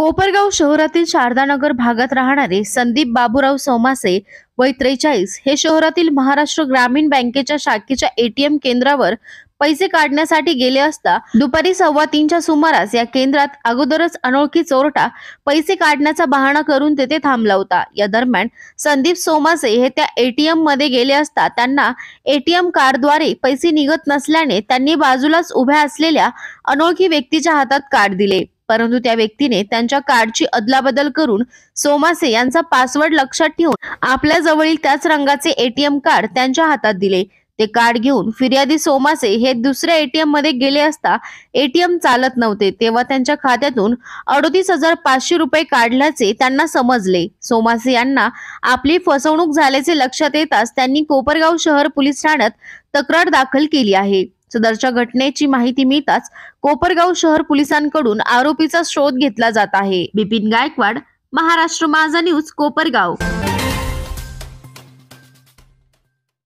कोपरगाव शहरातील शारदानगर भागात राहणारे संदीप बाबूराव सोमासे वय 43 हे शहरातील महाराष्ट्र ग्रामीण बँकेच्या शाखेच्या एटीएम केंद्रावर पैसे काढण्यासाठी गेले असता दुपारी 2:15च्या सुमारास या केंद्रात अगोदरच अनोळखी चोरटा पैसे काढण्याचा बहाणा करून तेथे थांबला होता। या दरम्यान संदीप सोमासे हे त्या एटीएम मध्ये गेले असता त्यांना एटीएम कार्डद्वारे पैसे निघत नसल्याने त्यांनी बाजूलाच उभ्या असलेल्या अनोळखी व्यक्तीच्या हातात कार्ड दिले, परंतु त्या व्यक्तीने त्यांच्या कार्डची अदलाबदल करून सोमासे यांचा पासवर्ड लक्षात ठेवून आपल्या जवळील त्याच रंगाचे एटीएम कार्ड त्यांच्या हातात दिले। ते कार्ड घेऊन फिर्यादी सोमासे हे दुसऱ्या एटीएम मध्ये गेले असता एटीएम चालत नव्हते, तेव्हा त्यांच्या खात्यातून 38,500 रुपये काढल्याचे त्यांना समजले। सोमासे यांना आपली फसवणूक झाल्याचे लक्षात येताच त्यांनी कोपरगाव शहर पोलीस ठाण्यात तक्रार दाखल केली आहे। सदरच्या घटनेची माहिती मिळताच कोपरगाव शहर पोलिसांकडून आरोपीचा शोध घेतला जात आहे। बिपिन गायकवाड, महाराष्ट्र माझा न्यूज, कोपरगाव।